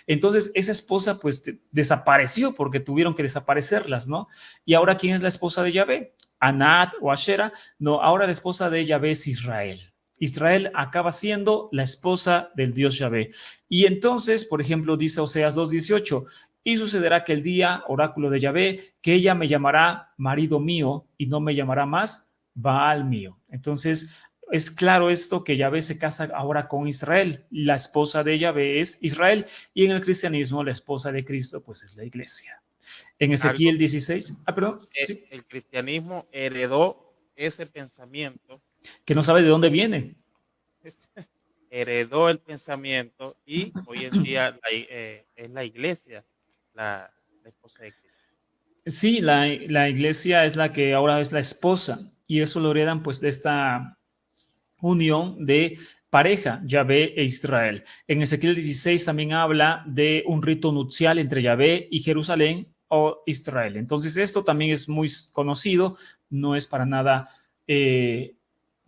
Entonces esa esposa pues desapareció porque tuvieron que desaparecerlas, ¿no? Y ahora, ¿quién es la esposa de Yahvé? Anat o Ashera. No, ahora la esposa de Yahvé es Israel. Israel acaba siendo la esposa del Dios Yahvé. Y entonces, por ejemplo, dice Oseas 2:18, y sucederá que el día, oráculo de Yahvé, que ella me llamará marido mío y no me llamará más Baal mío. Entonces, es claro esto que Yahvé se casa ahora con Israel. La esposa de Yahvé es Israel y en el cristianismo la esposa de Cristo pues es la iglesia. En Ezequiel 16, perdón. Sí. El cristianismo heredó ese pensamiento. Que no sabe de dónde viene. Heredó el pensamiento y hoy en día es la iglesia la esposa de Cristo. Sí, la iglesia es la que ahora es la esposa y eso lo heredan pues de esta unión de pareja, Yahvé e Israel. En Ezequiel 16 también habla de un rito nupcial entre Yahvé y Jerusalén o Israel. Entonces esto también es muy conocido, no es para nada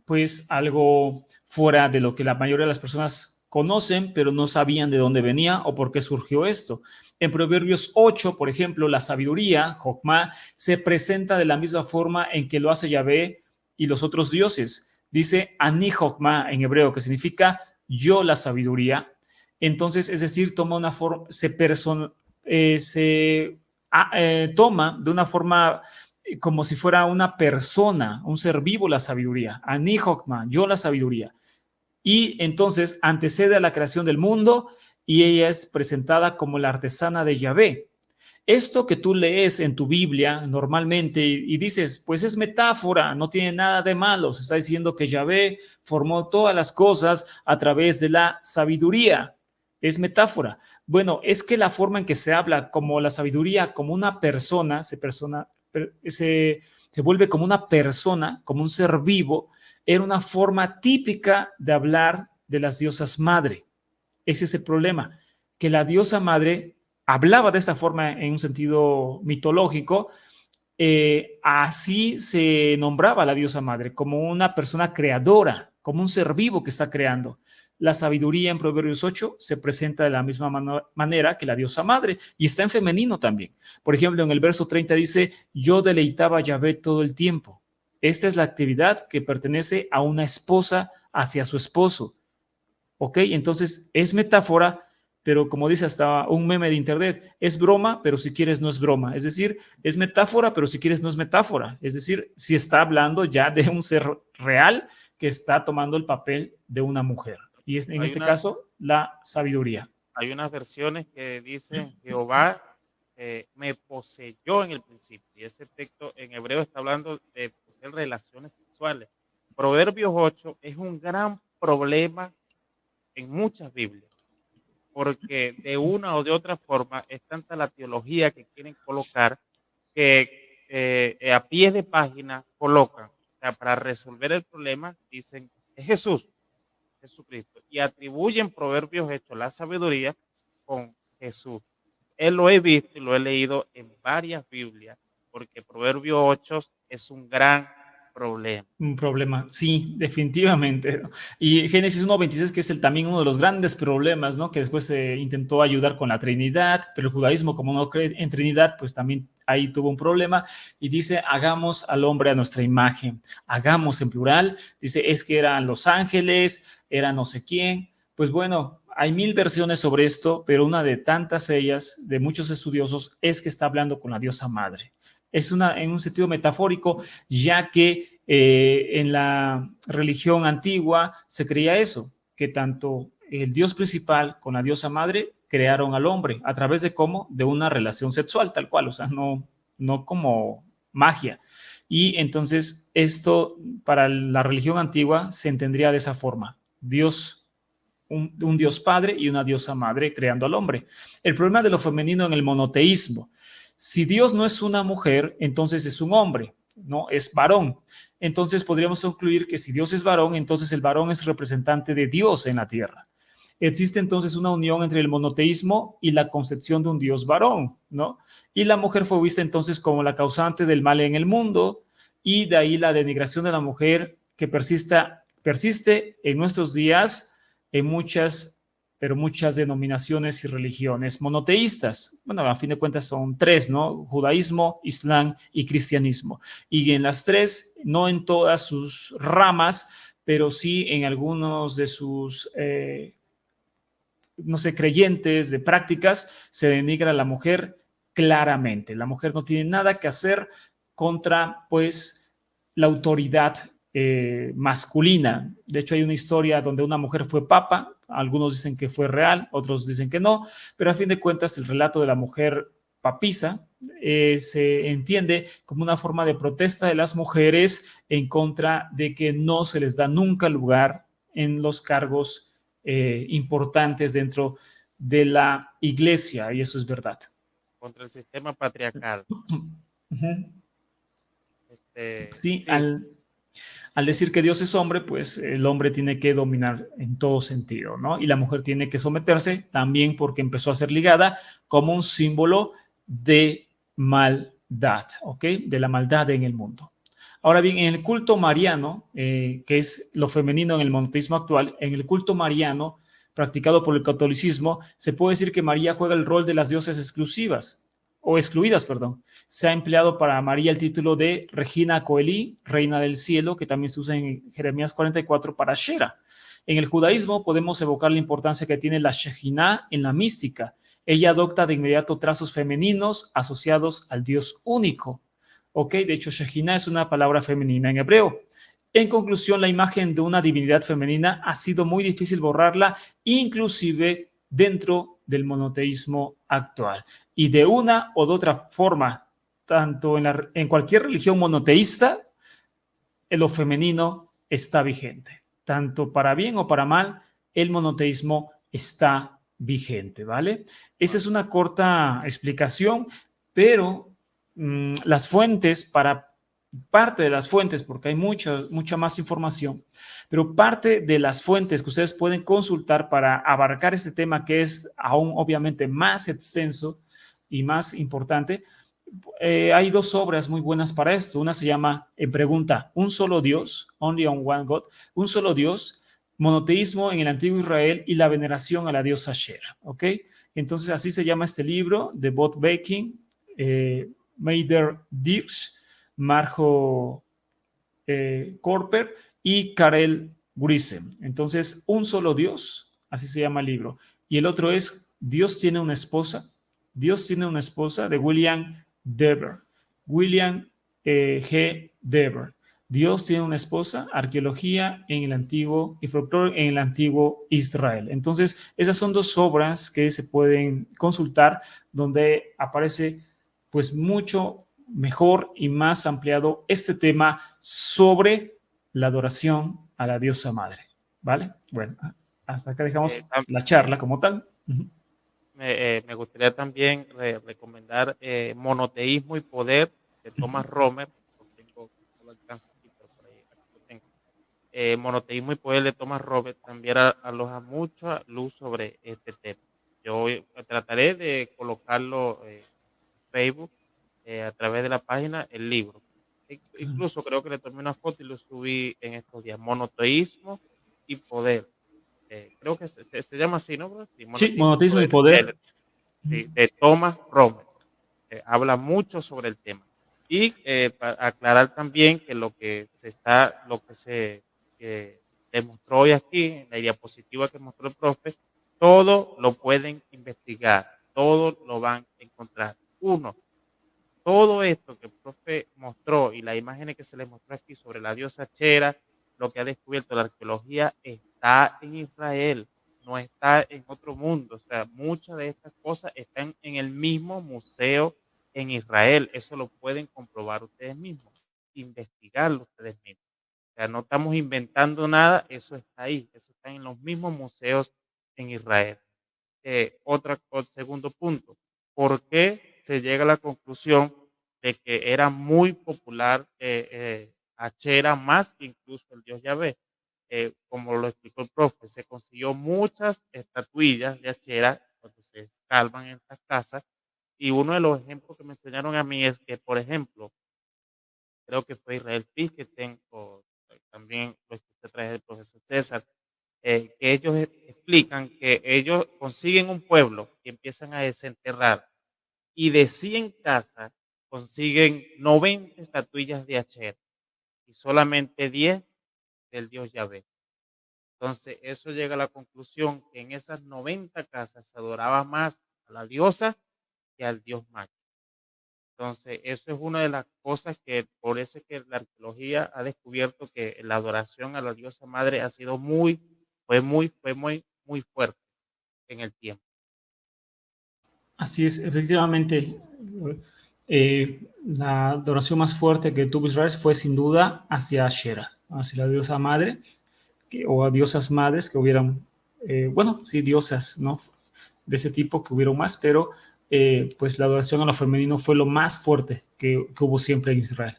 pues algo fuera de lo que la mayoría de las personas conocen, pero no sabían de dónde venía o por qué surgió esto. En Proverbios 8, por ejemplo, la sabiduría, Jokmá, se presenta de la misma forma en que lo hace Yahvé y los otros dioses. Dice Ani Jokma en hebreo, que significa yo la sabiduría. Entonces, es decir, toma una forma, toma de una forma como si fuera una persona, un ser vivo la sabiduría. Ani Jokma, yo la sabiduría. Y entonces antecede a la creación del mundo y ella es presentada como la artesana de Yahvé. Esto que tú lees en tu Biblia normalmente y dices, pues es metáfora, no tiene nada de malo. Se está diciendo que Yahvé formó todas las cosas a través de la sabiduría. Es metáfora. Bueno, es que la forma en que se habla como la sabiduría, como una persona, se vuelve como una persona, como un ser vivo, era una forma típica de hablar de las diosas madre. Ese es el problema, que la diosa madre hablaba de esta forma en un sentido mitológico. Así se nombraba a la diosa madre, como una persona creadora, como un ser vivo que está creando. La sabiduría en Proverbios 8 se presenta de la misma manera que la diosa madre y está en femenino también. Por ejemplo, en el verso 30 dice, yo deleitaba a Yahvé todo el tiempo. Esta es la actividad que pertenece a una esposa hacia su esposo. ¿Ok? Entonces es metáfora, pero como dice hasta un meme de internet, es broma, pero si quieres no es broma. Es decir, es metáfora, pero si quieres no es metáfora. Es decir, si está hablando ya de un ser real que está tomando el papel de una mujer. Y es, en este caso, la sabiduría. Hay unas versiones que dicen Jehová me poseyó en el principio. Y ese texto en hebreo está hablando de relaciones sexuales. Proverbios 8 es un gran problema en muchas Biblias, porque de una o de otra forma es tanta la teología que quieren colocar que a pie de página colocan, o sea, para resolver el problema, dicen, es Jesús, Jesucristo, y atribuyen Proverbios hechos la sabiduría con Jesús. Él lo he visto y lo he leído en varias Biblias, porque Proverbios 8 es un gran problema. Un problema, sí, definitivamente. Y Génesis 1:26, que es también uno de los grandes problemas, ¿no? Que después se intentó ayudar con la Trinidad, pero el judaísmo, como no cree en Trinidad, pues también ahí tuvo un problema. Y dice, hagamos al hombre a nuestra imagen. Hagamos en plural. Dice, es que eran los ángeles, era no sé quién. Pues bueno, hay 1000 versiones sobre esto, pero una de tantas ellas, de muchos estudiosos, es que está hablando con la diosa madre. Es en un sentido metafórico, ya que en la religión antigua se creía eso, que tanto el dios principal con la diosa madre crearon al hombre. ¿A través de cómo? De una relación sexual, tal cual, o sea, no como magia. Y entonces esto para la religión antigua se entendería de esa forma. Dios, un dios padre y una diosa madre creando al hombre. El problema de lo femenino en el monoteísmo. Si Dios no es una mujer, entonces es un hombre, no es varón. Entonces podríamos concluir que si Dios es varón, entonces el varón es representante de Dios en la tierra. Existe entonces una unión entre el monoteísmo y la concepción de un Dios varón, ¿no? Y la mujer fue vista entonces como la causante del mal en el mundo, y de ahí la denigración de la mujer que persiste en nuestros días en muchas denominaciones y religiones monoteístas. Bueno, a fin de cuentas son 3, ¿no? Judaísmo, Islam y cristianismo. Y en las 3, no en todas sus ramas, pero sí en algunos de sus, no sé, creyentes, de prácticas, se denigra a la mujer claramente. La mujer no tiene nada que hacer contra, pues, la autoridad masculina. De hecho, hay una historia donde una mujer fue papa, algunos dicen que fue real, otros dicen que no, pero a fin de cuentas el relato de la mujer papisa se entiende como una forma de protesta de las mujeres en contra de que no se les da nunca lugar en los cargos importantes dentro de la iglesia, y eso es verdad. Contra el sistema patriarcal. Sí, al decir que Dios es hombre, pues el hombre tiene que dominar en todo sentido, ¿no? Y la mujer tiene que someterse también porque empezó a ser ligada como un símbolo de maldad, ¿ok? De la maldad en el mundo. Ahora bien, en el culto mariano, que es lo femenino en el monoteísmo actual, en el culto mariano practicado por el catolicismo, se puede decir que María juega el rol de las diosas exclusivas. o excluidas, perdón. Se ha empleado para María el título de Regina Coeli, Reina del Cielo, que también se usa en Jeremías 44 para Shera. En el judaísmo podemos evocar la importancia que tiene la Shejinah en la mística. Ella adopta de inmediato trazos femeninos asociados al Dios único. ¿Ok? De hecho, Shejinah es una palabra femenina en hebreo. En conclusión, la imagen de una divinidad femenina ha sido muy difícil borrarla, inclusive dentro del monoteísmo actual. Y de una o de otra forma, tanto en cualquier religión monoteísta, lo femenino está vigente. Tanto para bien o para mal, el monoteísmo está vigente, ¿vale? Esa es una corta explicación, pero las fuentes para parte de las fuentes, porque hay mucha más información, pero parte de las fuentes que ustedes pueden consultar para abarcar este tema que es aún obviamente más extenso y más importante, hay dos obras muy buenas para esto. Una se llama, en pregunta, Un solo Dios, Only on One God, un solo Dios, monoteísmo en el antiguo Israel y la veneración a la diosa Shera, ¿ok? Entonces así se llama este libro de Bob Baking, Meider Dirsch, Marjo Korper y Karel Grisem. Entonces, Un solo Dios, así se llama el libro. Y el otro es Dios tiene una esposa. Dios tiene una esposa de William Dever. William G. Dever. Dios tiene una esposa, arqueología en el antiguo y folclore en el antiguo Israel. Entonces, esas son dos obras que se pueden consultar donde aparece pues mucho mejor y más ampliado este tema sobre la adoración a la diosa madre. ¿Vale? Bueno, hasta acá dejamos la charla como tal. Me gustaría también recomendar Monoteísmo y Poder de Thomas Romer. Lo tengo, no lo alcanzo aquí, pero por ahí aquí lo tengo. Monoteísmo y Poder de Thomas Romer también aloja mucha luz sobre este tema. Yo trataré de colocarlo en Facebook a través de la página, el libro. Incluso creo que le tomé una foto y lo subí en estos días. Monoteísmo y Poder. Creo que se llama así, ¿no, bro? Sí, Sí, Monoteísmo y monoteísmo y Poder. poder. Sí, de Thomas Romer. Habla mucho sobre el tema. Y para aclarar también que lo que se demostró hoy aquí, en la diapositiva que mostró el profe, todo lo pueden investigar, todo lo van a encontrar. Uno, todo esto que el profe mostró y las imágenes que se les mostró aquí sobre la diosa Chera, lo que ha descubierto la arqueología, está en Israel, no está en otro mundo. O sea, muchas de estas cosas están en el mismo museo en Israel. Eso lo pueden comprobar ustedes mismos, investigarlo ustedes mismos. O sea, no estamos inventando nada, eso está ahí, eso está en los mismos museos en Israel. Segundo punto, ¿por qué se llega a la conclusión de que era muy popular Achera más que incluso el dios Yahvé? Como lo explicó el profe, se consiguió muchas estatuillas de Achera cuando se escalvan en estas casas, y uno de los ejemplos que me enseñaron a mí es que, por ejemplo, creo que fue Israel Fisketen, o también lo escuché a través del profesor César, que ellos explican que ellos consiguen un pueblo y empiezan a desenterrar, y de 100 casas consiguen 90 estatuillas de Acher y solamente 10 del dios Yahvé. Entonces, eso llega a la conclusión que en esas 90 casas se adoraba más a la diosa que al dios macho. Entonces, eso es una de las cosas que, por eso es que la arqueología ha descubierto que la adoración a la diosa madre ha sido muy fuerte en el tiempo. Así es, efectivamente. La adoración más fuerte que tuvo Israel fue sin duda hacia Shera, hacia la diosa madre, o a diosas madres que hubieran, bueno, sí, diosas, ¿no? De ese tipo que hubieron más, pero pues la adoración a lo femenino fue lo más fuerte que hubo siempre en Israel.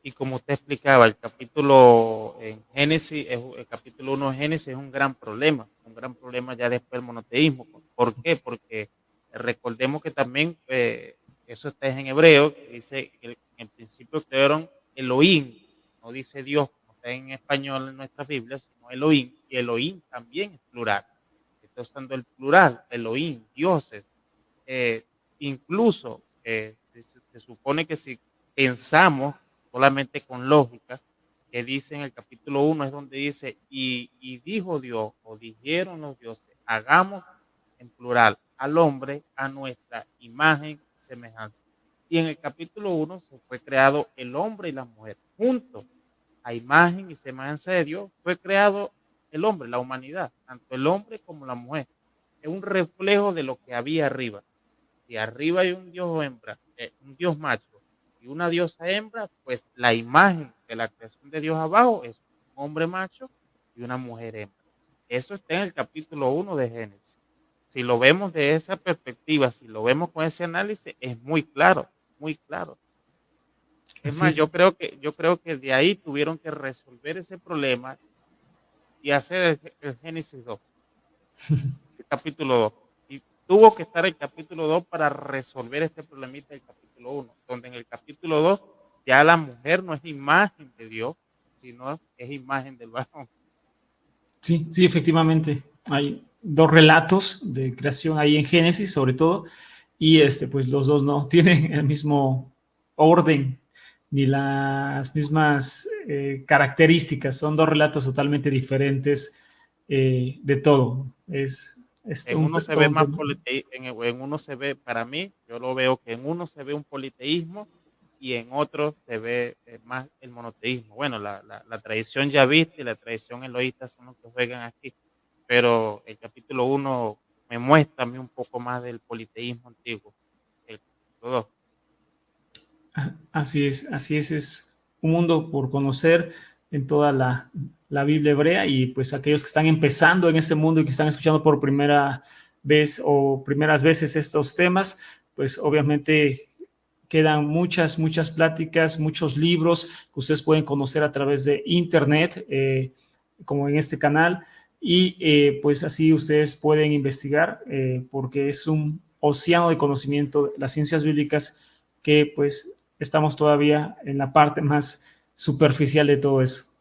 Y como usted explicaba, el capítulo en Génesis, el capítulo 1 de Génesis es un gran problema ya después del monoteísmo. ¿Por qué? Porque recordemos que también eso está en hebreo, que dice que en principio crearon Elohim, no dice Dios como está en español en nuestra Biblia, sino Elohim, y Elohim también es plural. Está usando el plural, Elohim, dioses. Eh, Incluso Se supone que si pensamos solamente con lógica, que dice en el capítulo 1 es donde dice, y dijo Dios, o dijeron los dioses, hagamos en plural al hombre a nuestra imagen y semejanza. Y en el capítulo 1 se fue creado el hombre y la mujer juntos, a imagen y semejanza de Dios, fue creado el hombre, la humanidad, tanto el hombre como la mujer. Es un reflejo de lo que había arriba. Si arriba hay un dios hembra, un dios macho y una diosa hembra, pues la imagen de la creación de Dios abajo es un hombre macho y una mujer hembra. Eso está en el capítulo 1 de Génesis. Si lo vemos de esa perspectiva, si lo vemos con ese análisis, es muy claro, muy claro. Es Así más, es. yo creo que de ahí tuvieron que resolver ese problema y hacer el Génesis 2, el capítulo 2. Y tuvo que estar el capítulo 2 para resolver este problemita del capítulo 1, donde en el capítulo 2 ya la mujer no es imagen de Dios, sino es imagen del varón. Sí, sí, efectivamente. Hay dos relatos de creación ahí en Génesis, sobre todo, y pues los dos no tienen el mismo orden ni las mismas características. Son dos relatos totalmente diferentes de todo. Es En uno se todo ve un más tema. politeísmo, en uno se ve, para mí, yo lo veo que en uno se ve un politeísmo y en otro se ve más el monoteísmo. Bueno, la tradición yavista y la tradición eloísta son los que juegan aquí, pero el capítulo 1 me muestra a mí un poco más del politeísmo antiguo, el capítulo 2. Así es un mundo por conocer en toda la Biblia hebrea y pues aquellos que están empezando en este mundo y que están escuchando por primera vez o primeras veces estos temas, pues obviamente quedan muchas pláticas, muchos libros que ustedes pueden conocer a través de internet, como en este canal, y pues así ustedes pueden investigar, porque es un océano de conocimiento de las ciencias bíblicas que pues estamos todavía en la parte más superficial de todo eso.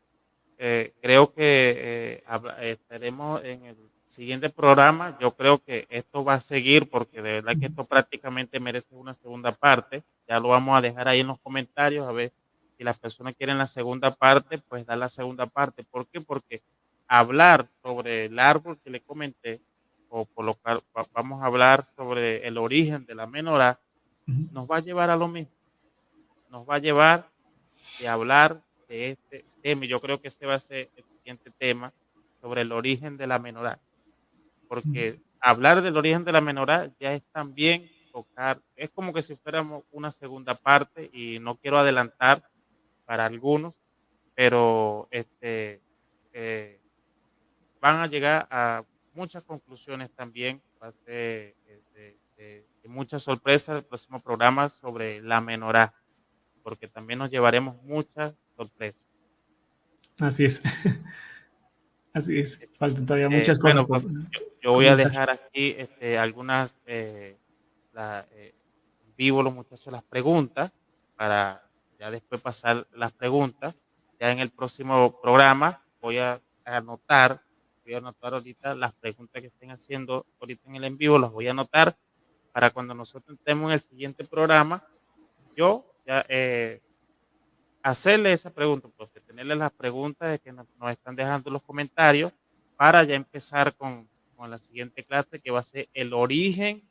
Creo que estaremos en el siguiente programa. Yo creo que esto va a seguir porque de verdad que esto prácticamente merece una segunda parte. Ya lo vamos a dejar ahí en los comentarios a ver si las personas quieren la segunda parte, pues da la segunda parte. ¿Por qué? Porque hablar sobre el árbol que le comenté o colocar, vamos a hablar sobre el origen de la menorá, nos va a llevar a lo mismo. Nos va a llevar de hablar de este tema. Y yo creo que ese va a ser el siguiente tema sobre el origen de la menorá, porque hablar del origen de la menorá ya es también tocar, es como que si fuéramos una segunda parte y no quiero adelantar para algunos, pero eh, van a llegar a muchas conclusiones también, va a ser de muchas sorpresas el próximo programa sobre la menorá, porque también nos llevaremos muchas sorpresas. Así es, así es. Faltan todavía muchas cosas Bueno, por pues yo voy a comentar. dejar aquí algunas, en vivo los muchachos las preguntas para ya después pasar las preguntas. Ya en el próximo programa voy a anotar ahorita las preguntas que estén haciendo ahorita en el en vivo, las voy a anotar para cuando nosotros entremos en el siguiente programa, yo ya hacerle esa pregunta, pues tenerle las preguntas de que nos están dejando los comentarios para ya empezar con la siguiente clase que va a ser el origen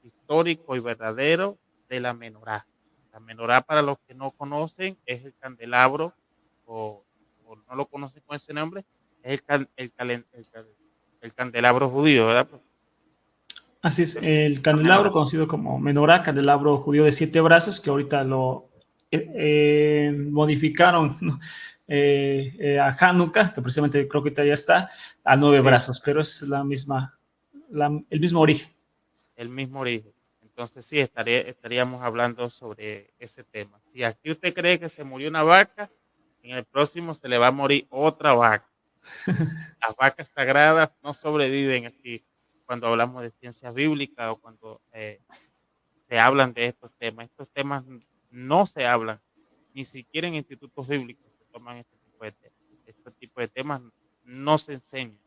histórico y verdadero de la menorá. La menorá, para los que no conocen, es el candelabro o, o no lo conocen con ese nombre, es el candelabro judío, ¿verdad? Así es, Entonces, el la candelabro menorá. conocido como menorá, candelabro judío de 7 brazos, que ahorita lo modificaron, ¿no? A Hanukkah, que precisamente creo que ya está, a 9 brazos, pero es la misma, el mismo origen. El mismo origen. Entonces sí, estaríamos hablando sobre ese tema. Si aquí usted cree que se murió una vaca, en el próximo se le va a morir otra vaca. Las vacas sagradas no sobreviven aquí cuando hablamos de ciencias bíblicas o cuando se hablan de estos temas. Estos temas no se hablan, ni siquiera en institutos bíblicos se toman este tipo de temas. Este tipo de temas no se enseñan.